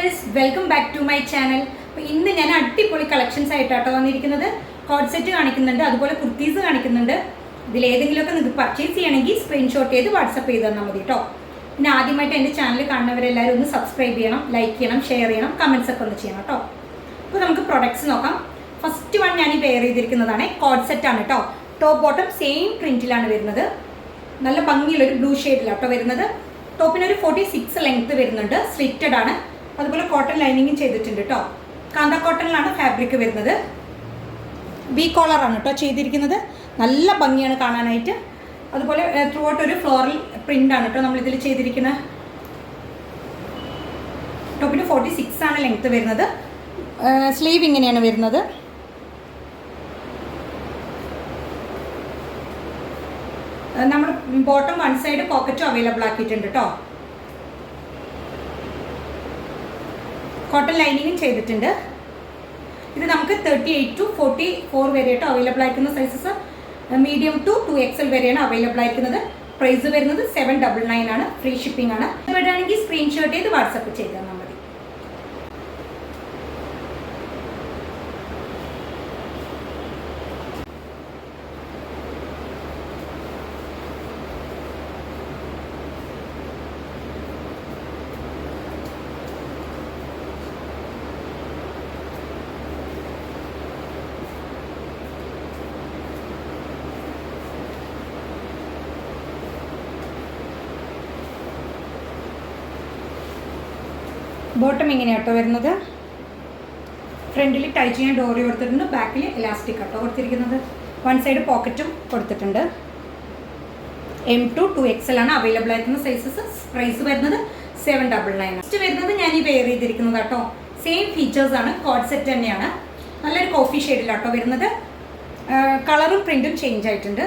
Viewers, welcome back to my channel. അപ്പോൾ ഇന്ന് ഞാൻ അടിപൊളി കളക്ഷൻസ് ആയിട്ടാട്ടോ വന്നിരിക്കുന്നത്. കോഡ് സെറ്റ് കാണിക്കുന്നുണ്ട്, അതുപോലെ കുർത്തീസ് കാണിക്കുന്നുണ്ട്. ഇതിലേതെങ്കിലുമൊക്കെ നിങ്ങൾക്ക് പർച്ചേസ് ചെയ്യണമെങ്കിൽ സ്ക്രീൻഷോട്ട് ചെയ്ത് വാട്സപ്പ് ചെയ്ത് തന്നാൽ മതി കേട്ടോ. പിന്നെ ആദ്യമായിട്ട് എൻ്റെ ചാനൽ കാണുന്നവരെല്ലാവരും ഒന്ന് സബ്സ്ക്രൈബ് ചെയ്യണം, ലൈക്ക് ചെയ്യണം, ഷെയർ ചെയ്യണം, കമൻസ് ഒക്കെ ഒന്ന് ചെയ്യണം കേട്ടോ. അപ്പോൾ നമുക്ക് പ്രൊഡക്ട്സ് നോക്കാം. ഫസ്റ്റ് വൺ ഞാൻ ഈ വെയർ ചെയ്തിരിക്കുന്നതാണ്. കോഡ് സെറ്റാണ് കേട്ടോ. ടോപ്പ് ബോട്ടം സെയിം പ്രിൻറ്റിലാണ് വരുന്നത്. നല്ല ഭംഗിയുള്ളൊരു ബ്ലൂ ഷെയ്ഡിലാണ് കേട്ടോ വരുന്നത്. ടോപ്പിനൊരു 46 ലെങ്ത്ത് വരുന്നുണ്ട്. സ്ലിറ്റഡ് ആണ്. അതുപോലെ കോട്ടൺ ലൈനിങ്ങും ചെയ്തിട്ടുണ്ട് കേട്ടോ. കാന്ത കോട്ടണിലാണ് ഫാബ്രിക് വരുന്നത്. ബി കോളറാണ് കേട്ടോ ചെയ്തിരിക്കുന്നത്. നല്ല ഭംഗിയാണ് കാണാനായിട്ട്. അതുപോലെ ത്രൂ ഔട്ട് ഒരു ഫ്ലോറൽ പ്രിൻ്റാണ് കേട്ടോ നമ്മളിതിൽ ചെയ്തിരിക്കുന്നത്. ടോപ്പിന് 46 ആണ് ലെങ്ത്ത് വരുന്നത്. സ്ലീവ് ഇങ്ങനെയാണ് വരുന്നത്. നമ്മൾ ബോട്ടം വൺ സൈഡ് പോക്കറ്റും അവൈലബിൾ ആക്കിയിട്ടുണ്ട് കേട്ടോ. കോട്ടൺ ലൈനിങ്ങും ചെയ്തിട്ടുണ്ട്. ഇത് നമുക്ക് 38 to 44 വരെയായിട്ട് അവൈലബിൾ ആയിരിക്കുന്ന സൈസസ്. മീഡിയം ടു 2XL വരെയാണ് അവൈലബിൾ ആയിരിക്കുന്നത്. പ്രൈസ് വരുന്നത് 799 ആണ്. ഫ്രീ ഷിപ്പിംഗ് ആണ്. വേണമെങ്കിൽ സ്ക്രീൻഷോട്ട് ചെയ്ത് വാട്സപ്പ് ചെയ്ത് തന്നാൽ മതി. ബോട്ടം ഇങ്ങനെയാട്ടോ വരുന്നത്. ഫ്രണ്ടിൽ ടൈ ചെയ്യാൻ ഡോറി കൊടുത്തിട്ടുണ്ട്. ബാക്കിൽ ഇലാസ്റ്റിക് ആട്ടോ കൊടുത്തിരിക്കുന്നത്. വൺ സൈഡ് പോക്കറ്റും കൊടുത്തിട്ടുണ്ട്. M to 2XL ആണ് അവൈലബിൾ ആയിരിക്കുന്ന സൈസസ്. പ്രൈസ് വരുന്നത് 799. നെക്സ്റ്റ് വരുന്നത് ഞാൻ ഈ വെയർ ചെയ്തിരിക്കുന്നത് കേട്ടോ. സെയിം ഫീച്ചേഴ്സ് ആണ്. കോഡ് സെറ്റ് തന്നെയാണ്. നല്ലൊരു കോഫി ഷെയ്ഡിലാട്ടോ വരുന്നത്. കളറും പ്രിൻറ്റും ചേഞ്ച് ആയിട്ടുണ്ട്.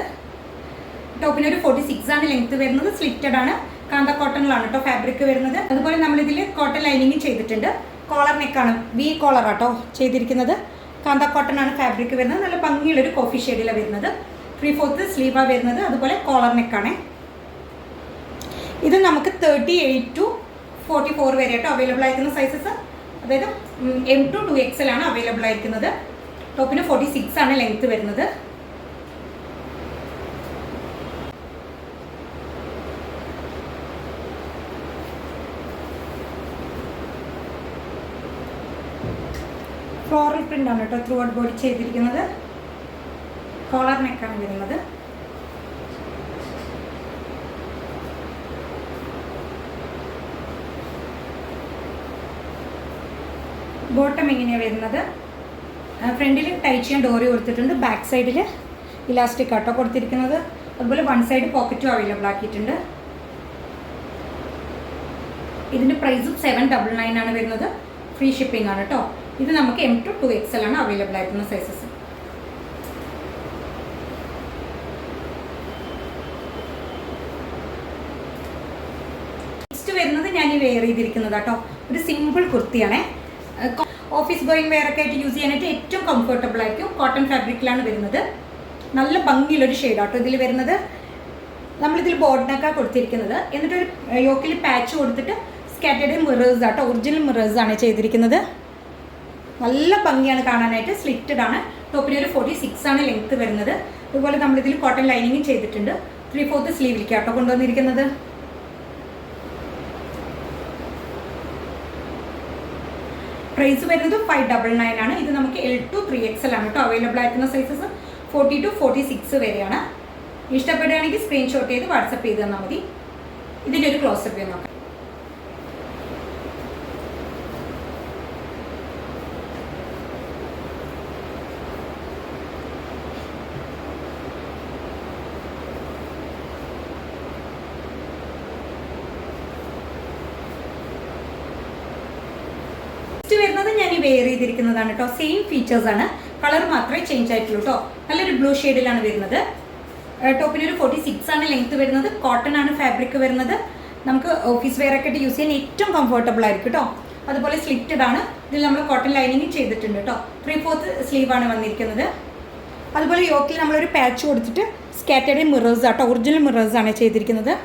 ടോപ്പിനൊരു 46 ആണ് ലെങ്ത്ത് വരുന്നത്. സ്ലിറ്റഡ് ആണ്. കാന്ത കോട്ടണിലാണ് കേട്ടോ ഫാബ്രിക് വരുന്നത്. അതുപോലെ നമ്മളിതിൽ കോട്ടൺ ലൈനിങ് ചെയ്തിട്ടുണ്ട്. കോളർ നെക്കാണ്. വി കോളറാട്ടോ ചെയ്തിരിക്കുന്നത്. കാന്ത കോട്ടൺ ആണ് ഫാബ്രിക് വരുന്നത്. നല്ല ഭംഗിയുള്ളൊരു കോഫി ഷെയ്ഡിലാണ് വരുന്നത്. 3/4 സ്ലീവാണ് വരുന്നത്. അതുപോലെ കോളർ നെക്കാണ്. ഇത് നമുക്ക് 38 to 44 വരെയാട്ടോ അവൈലബിൾ ആയിരിക്കുന്ന സൈസസ്. അതായത് M to 2XL ആണ് അവൈലബിൾ ആയിരിക്കുന്നത്. ടോപ്പിന് 46 ആണ് ലെങ്ത്ത് വരുന്നത്. ഫ്ലോറൽ പ്രിൻ്റ് ആണ് കേട്ടോ ത്രൂ ഔട്ട് ബോഡി ചെയ്തിരിക്കുന്നത്. കോളർ നെക്കാണ് വരുന്നത്. ബോട്ടം ഇങ്ങനെയാണ് വരുന്നത്. ഫ്രണ്ടിൽ ടൈ ചെയ്യാൻ ഡോറി കൊടുത്തിട്ടുണ്ട്. ബാക്ക് സൈഡിൽ ഇലാസ്റ്റിക് ആട്ടോ കൊടുത്തിരിക്കുന്നത്. അതുപോലെ വൺ സൈഡ് പോക്കറ്റും അവൈലബിൾ ആക്കിയിട്ടുണ്ട്. ഇതിൻ്റെ പ്രൈസും 799 ആണ് വരുന്നത്. ഫ്രീ ഷിപ്പിംഗ് ആണ് കേട്ടോ. ഇത് നമുക്ക് M to 2XL ആണ് അവൈലബിൾ ആയിരിക്കുന്ന സൈസസ്. നെക്സ്റ്റ് വരുന്നത് ഞാൻ ഈ വെയർ ചെയ്തിരിക്കുന്നത് കേട്ടോ. ഒരു സിമ്പിൾ കുർത്തിയാണേ. ഓഫീസ് ഗോയിങ് വെയർ ഒക്കെ ആയിട്ട് യൂസ് ചെയ്യാനായിട്ട് ഏറ്റവും കംഫർട്ടബിൾ ആയിരിക്കും. കോട്ടൺ ഫാബ്രിക്കിലാണ് വരുന്നത്. നല്ല ഭംഗിയുള്ളൊരു ഷെയ്ഡാട്ടോ ഇതിൽ വരുന്നത്. നമ്മളിതിൽ ബോർഡിനൊക്കെ കൊടുത്തിരിക്കുന്നത്. എന്നിട്ടൊരു യോക്കിൽ പാച്ച് കൊടുത്തിട്ട് സ്കാറ്റേർഡ് മിറേഴ്സ് ആട്ടോ. ഒറിജിനൽ മിറേഴ്സ് ആണ് ചെയ്തിരിക്കുന്നത്. നല്ല ഭംഗിയാണ് കാണാനായിട്ട്. സ്ലിറ്റഡ് ആണ്. ടോപ്പിനൊരു 46 ആണ് ലെങ്ത്ത് വരുന്നത്. അതുപോലെ നമ്മളിതിൽ കോട്ടൺ ലൈനിങ്ങും ചെയ്തിട്ടുണ്ട്. 3/4 സ്ലീവിലേക്ക് ആട്ടോ കൊണ്ടുവന്നിരിക്കുന്നത്. പ്രൈസ് വരുന്നത് 599 ആണ്. ഇത് നമുക്ക് L to 3XL ആണ് കേട്ടോ അവൈലബിൾ ആയിരിക്കുന്ന സൈസസ്. 40 to 46 വരെയാണ്. ഇഷ്ടപ്പെടുകയാണെങ്കിൽ സ്ക്രീൻഷോട്ട് ചെയ്ത് വാട്സപ്പ് ചെയ്ത് തന്നാൽ മതി. ഇതിൻ്റെ ഒരു ക്ലോസപ്പ് വ്യൂ നോക്കാം. വരുന്നത് ഞാൻ ഈ വെയർ ചെയ്തിരിക്കുന്നതാണ് കേട്ടോ. സെയിം ഫീച്ചേഴ്സ് ആണ്. കളർ മാത്രമേ ചേഞ്ച് ആയിട്ടുള്ളൂ കേട്ടോ. നല്ലൊരു ബ്ലൂ ഷെയ്ഡിലാണ് വരുന്നത്. ടോപ്പിനൊരു 46 ആണ് ലെങ്ത്ത് വരുന്നത്. കോട്ടൺ ആണ് ഫാബ്രിക് വരുന്നത്. നമുക്ക് ഓഫീസ് വെയർ ഒക്കെ ആയിട്ട് യൂസ് ചെയ്യാൻ ഏറ്റവും കംഫർട്ടബിൾ ആയിരിക്കും കേട്ടോ. അതുപോലെ സ്ലിറ്റഡ് ആണ്. ഇതിൽ നമ്മൾ കോട്ടൺ ലൈനിങ് ചെയ്തിട്ടുണ്ട് കേട്ടോ. 3/4 സ്ലീവാണ് വന്നിരിക്കുന്നത്. അതുപോലെ യോക്കിൽ നമ്മളൊരു പാച്ച് കൊടുത്തിട്ട് സ്കാറ്റേർഡ് മിറേഴ്സ് ആട്ടോ. ഒറിജിനൽ മിറേഴ്സ് ആണ് ചെയ്തിരിക്കുന്നത്.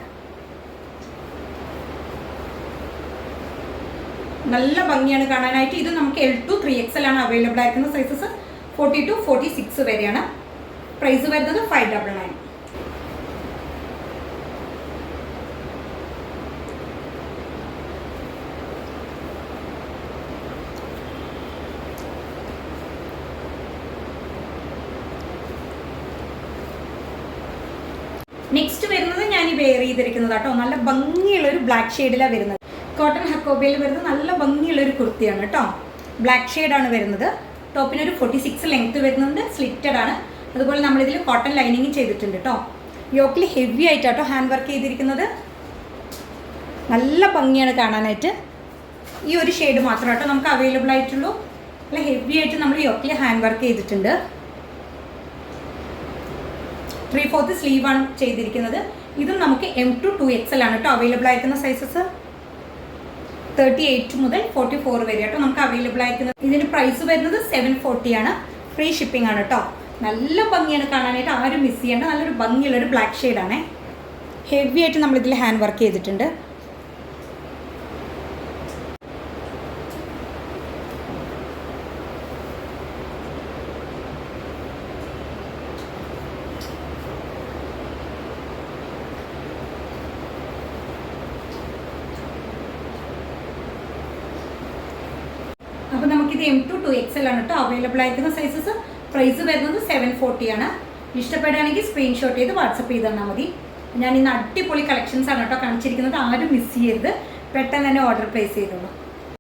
നല്ല ഭംഗിയാണ് കാണാനായിട്ട്. ഇത് നമുക്ക് L2 3XL ആണ് അവൈലബിൾ ആയിരിക്കുന്ന സൈസസ്. 40 to 46 വരെയാണ്. പ്രൈസ് വരുന്നത് 599. നെക്സ്റ്റ് വരുന്നത് ഞാൻ ഈ വെയർ ചെയ്തിരിക്കുന്നത് കേട്ടോ. നല്ല ഭംഗിയുള്ളൊരു ബ്ലാക്ക് ഷെയ്ഡിലാണ് വരുന്നത്. കോട്ടൺ ഹക്കോബയിൽ വരുന്നത് നല്ല ഭംഗിയുള്ളൊരു കുർത്തിയാണ് കേട്ടോ. ബ്ലാക്ക് ഷെയ്ഡാണ് വരുന്നത്. ടോപ്പിനൊരു 46 ലെങ്ത് വരുന്നുണ്ട്. സ്ലിറ്റഡ് ആണ്. അതുപോലെ നമ്മളിതിൽ കോട്ടൺ ലൈനിങ് ചെയ്തിട്ടുണ്ട് കേട്ടോ. യോക്കിൽ ഹെവി ആയിട്ടാട്ടോ ഹാൻഡ് വർക്ക് ചെയ്തിരിക്കുന്നത്. നല്ല ഭംഗിയാണ് കാണാനായിട്ട്. ഈ ഒരു ഷെയ്ഡ് മാത്രം കേട്ടോ നമുക്ക് അവൈലബിൾ ആയിട്ടുള്ളൂ. നല്ല ഹെവി ആയിട്ട് നമ്മൾ യോക്കിൽ ഹാൻഡ് വർക്ക് ചെയ്തിട്ടുണ്ട്. 3/4 സ്ലീവാണ് ചെയ്തിരിക്കുന്നത്. ഇതും നമുക്ക് M2 2XL ആണ് കേട്ടോ അവൈലബിൾ ആയിരിക്കുന്ന സൈസസ്. 38 മുതൽ 44 വരെ കേട്ടോ നമുക്ക് അവൈലബിൾ ആയിരിക്കുന്നത്. ഇതിന് പ്രൈസ് വരുന്നത് 740 ആണ്. ഫ്രീ ഷിപ്പിംഗ് ആണ് കേട്ടോ. നല്ല ഭംഗിയാണ് കാണാനായിട്ട്. ആരും മിസ് ചെയ്യേണ്ട നല്ലൊരു ഭംഗിയുള്ളൊരു ബ്ലാക്ക് ഷെയ്ഡാണേ. ഹെവി ആയിട്ട് നമ്മളിതിൽ ഹാൻഡ് വർക്ക് ചെയ്തിട്ടുണ്ട്. അപ്പോൾ നമുക്കിത് M2 2XL ആണ് കേട്ടോ അവൈലബിൾ ആയിരിക്കുന്ന സൈസസ്. പ്രൈസ് വരുന്നത് 740 ആണ്. ഇഷ്ടപ്പെടുകയാണെങ്കിൽ സ്ക്രീൻഷോട്ട് ചെയ്ത് വാട്സപ്പ് ചെയ്ത് തന്നാൽ മതി. ഞാൻ ഇന്ന് അടിപൊളി കളക്ഷൻസ് ആണ് കേട്ടോ കാണിച്ചിരിക്കുന്നത്. ആരും മിസ് ചെയ്യരുത്. പെട്ടെന്ന് തന്നെ ഓർഡർ പ്ലേസ് ചെയ്തോളൂ.